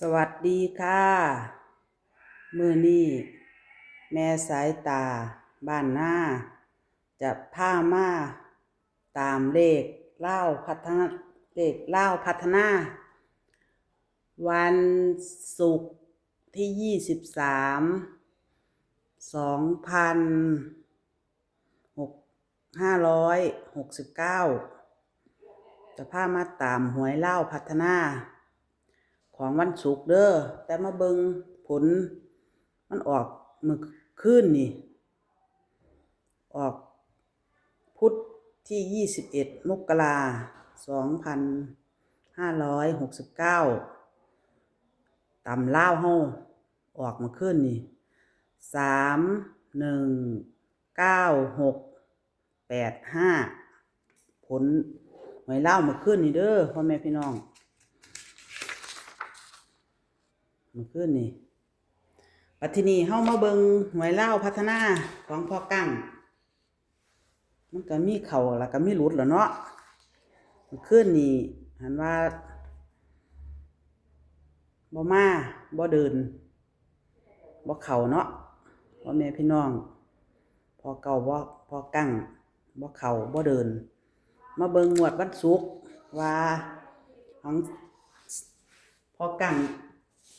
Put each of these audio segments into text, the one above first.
สวัสดีค่ะมื้อนี้แม่สายตาบ้านนาจะพามาตามเลขเล่าวพัฒนาเลขเล่าวพัฒนาวันศุกร์ที่232569จะพามาตามหวยเล่าวพัฒนาของวันศุกร์เด้อแต่มาเบิ่งผลมันออกมื้อคืนนี่ออกพุธที่21มกรา2569ตำลาวเฮาออกมื้อคืนนี่319685ผลหวยลาวมื้อคืนนี่เด้อพ่อแม่พี่น้องมื้อคืนนี่ปัจจุบันเฮามาเบิ่งหวยลาวพัฒนาของพ่อกั้งมันก็มีเข้าแล้วก็มีหลุดแล้วเนาะมื้อคืนนี่หันว่าบ่มาบ่เดินบ่เข้าเนาะพ่อแม่พี่น้องพอเก่าบ่พอกั้งบ่เข้าบ่เดินมาเบิ่งงวดวันศุกร์ว่าของพอกั้ง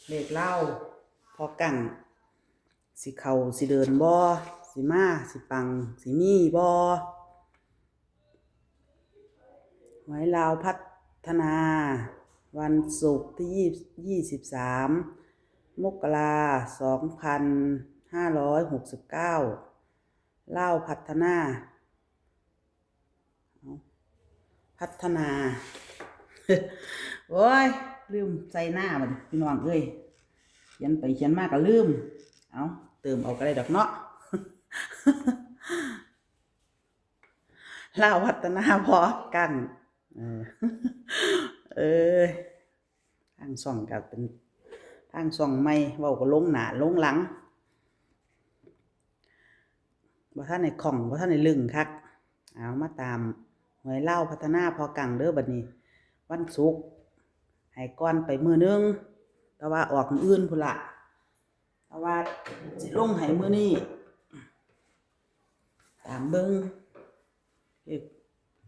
เลขลาวพอกั้งสิเข้าสิเดินบ่สิมาสิปังสิมีบ่หวยลาวพัฒนาวันศุกร์ที่23มกราคม2569ลาวพัฒนาโอ้ยลืมใส่หน้าบัดพี่น้องเอ้ยเขียนไปเขียนมาก็ลืมเอาเติมเอาก็ได้ดอกเนาะ ลาวพัฒนาพอกันเออทางช่องก็เป็นทางช่องใหม่เว้าก็ลงหน้าลงหลังบ่ทันได้คล่องบ่ทันได้ลึงคักเอามาตามหวยลาวพัฒนาพอกังเด้อบัดนี้วันศุกร์ให้ก่อนไปมื้อนึงแต่ว่าออกมื้ออื่นพุ่นล่ะแต่ว่าสิลงให้มื้อนี้ตามเบิ่งเลข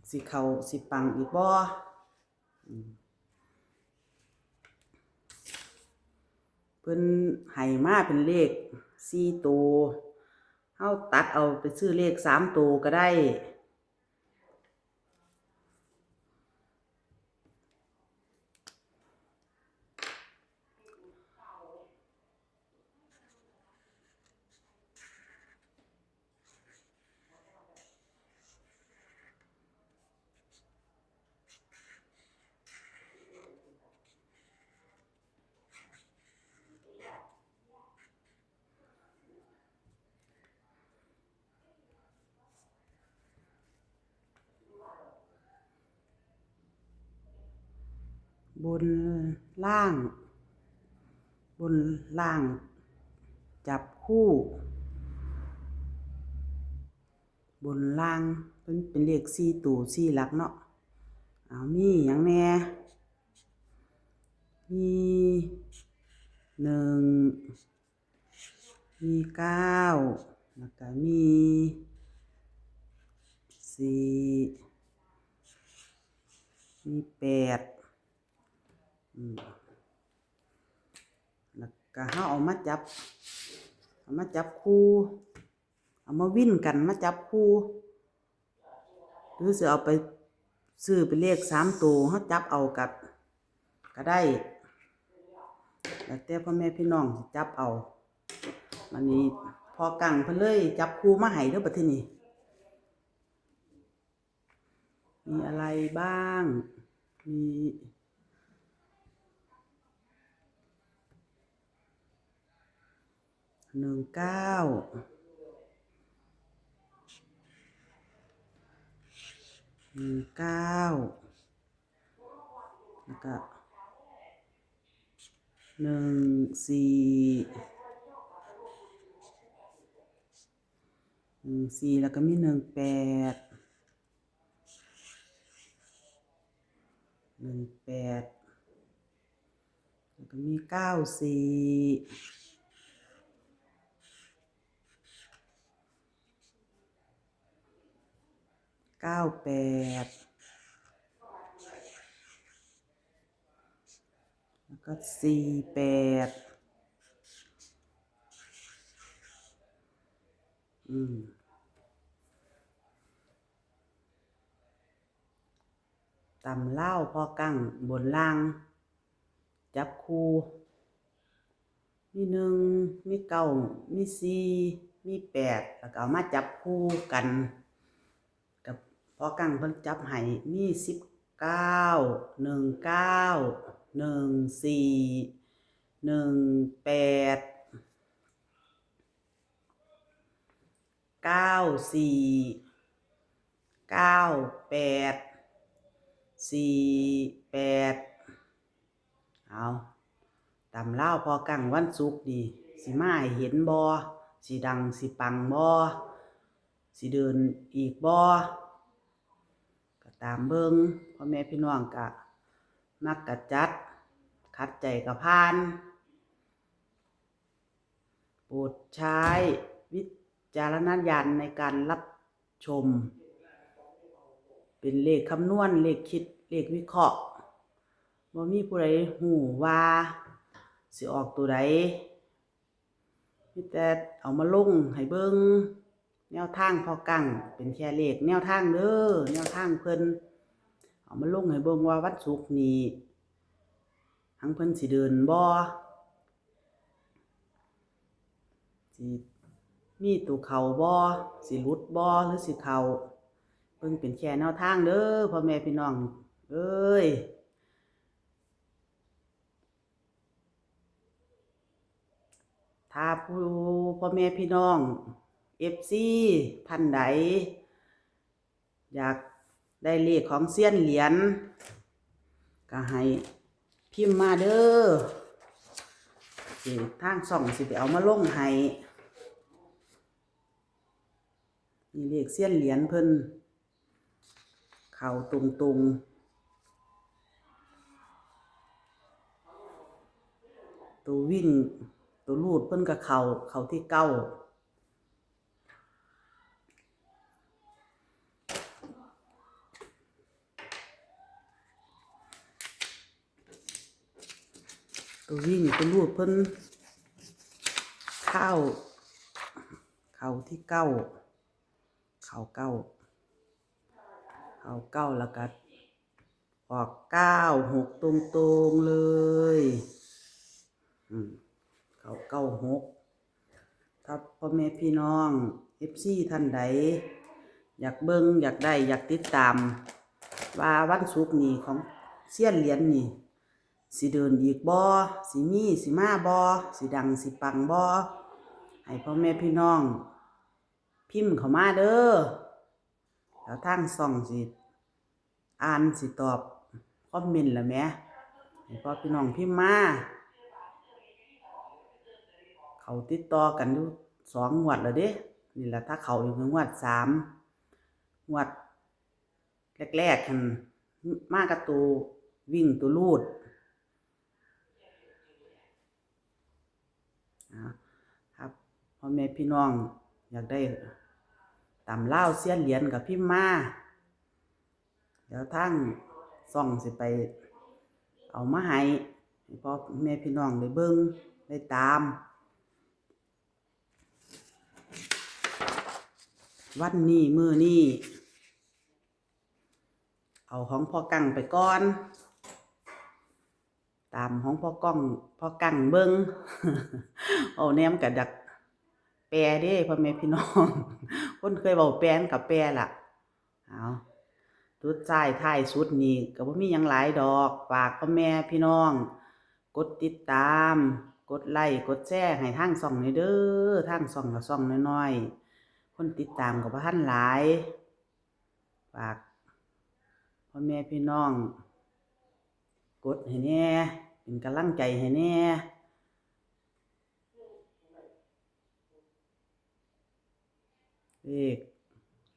สิเข้าสิปังอีกบ่เพิ่นให้มาเป็นเลข4ตัวเฮาตัดเอาไปซื้อเลข3ตัวก็ได้บนล่างบนล่างจับคู่บนล่างเป็นเลข4ตัว4หลักเนาะเอามีหยังแหน่มี1มี9แล้วก็มี4มี8แล้วก็เฮาเอามาจับคู่เอามาวิ่นกันมาจับคู่หรือสิเอาไปซื้อเป็นเลข3ตัวเฮาจับเอาก็ได้แล้วแต่พ่อแม่พี่น้องสิจับเอาวันนี้พอกังเพิ่นเลยจับคู่มาให้เด้อบัดทีนี้มีอะไรบ้างมี19 แล้วก็14แล้วก็มี18 แล้วก็มี94 98แล้วก็48ตำเล่าวพอกั้งบนล่าง จับคู่มี1มี9มี4มี8แล้วก็เอามาจับคู่กันกับพอกั้งเพิ่นจับให้มี19 19 14 18 94 98 48เอาตำลาวพอกั้งวันศุกร์นี่สิมาให้เห็นบ่สิดังสิปังบ่สิเดินอีกบ่ก็ตามเบิ่งพ่อแม่พี่น้องก็มักก็จัดขัดใจก็ผ่านโปรดใช้วิจารณญาณในการรับชมเป็นเลขคำนวณเลขคิดเลขวิเคราะห์บ่มีผู้ใดฮู้ว่าสิออกตัวใดมีแต่เอามาลงให้เบิ่งแนวทางพอกั้งเป็นแค่เลขแนวทางเด้อแนวทางเพิ่นเอามาลงให้เบิ่งว่าวันศุกร์นี้ทั้งเพิ่นสิเดินบ่สิมีตัวเข้าบ่สิหลุดบ่หรือสิเข้าเบิ่งเป็นแค่แนวทางเด้อพ่อแม่พี่น้องเอ้ยถ้าผู้พ่อแม่พี่น้อง FC ท่านใดอยากได้เลขของเซียนเหรียญก็ให้พิมพ์มาเด้อสิทางช่องสิไปเอามาลงให้นี่เลขเซียนเหรียญเพิ่นเข้าตรงๆตัววิ่งตัวลูดเพิ่นก็เข้าที่9ตัววิ่งตัวลูดเพิ่นเข้าที่9เข้า9แล้วก็ออก96ตรงๆเลยเข้า96ถ้าพ่อแม่พี่น้อง FC ท่านใดอยากเบิ่งอยากได้อยากติดตามว่าวันศุกร์นี้ของเซียนเหรียญนี่สิเดินอีกบ่สิมีสิมาบ่สิดังสิปังบ่ให้พ่อแม่พี่น้องพิมพ์เข้ามาเด้อแล้วทางช่องสิอ่านสิตอบคอมเมนต์ล่ะแหมให้พ่อพี่น้องพิมพ์มาเขาติดต่อกันอยู่2 งวดแล้วเด้นี่ล่ะถ้าเขาอยู่งวด3งวดแรกๆหั่นมากับตัววิ่งตัวลูดครับพ่อแม่พี่น้องอยากได้ตำลาวเซียนเหรียญกับพิมพ์มาเดี๋ยวทางช่องสิไปเอามาให้พ่อแม่พี่น้องได้เบิ่งได้ตามวันนี้มื้อนี้เอาของพ่อกั้งไปก่อนตามของพ่อกั้งเบิ่ง เอาแนมกับดักแปรเด้พ่อแม่พี่น้องคนเคยเว้าแปรกับแปรล่ะเอาสุดท้ายสุดนี้ก็บ่มีหยังหลายดอกฝากพ่อแม่พี่น้องกดติดตามกดไลค์กดแชร์ให้ทางช่องนี่เด้อทางช่องก็ช่องน้อยๆคนติดตามก็บ่ทันหลายฝากพ่อแม่พี่น้องกดให้แหน่เป็นกำลังใจให้แหน่เลข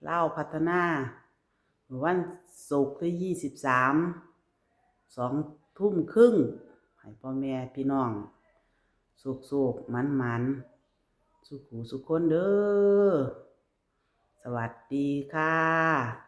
ลาวพัฒนาวันศุกร์ที่23 20:30ให้ ให้พ่อแม่พี่น้องสุขๆหมันๆสุขหูสุขคนเด้อสวัสดีค่ะ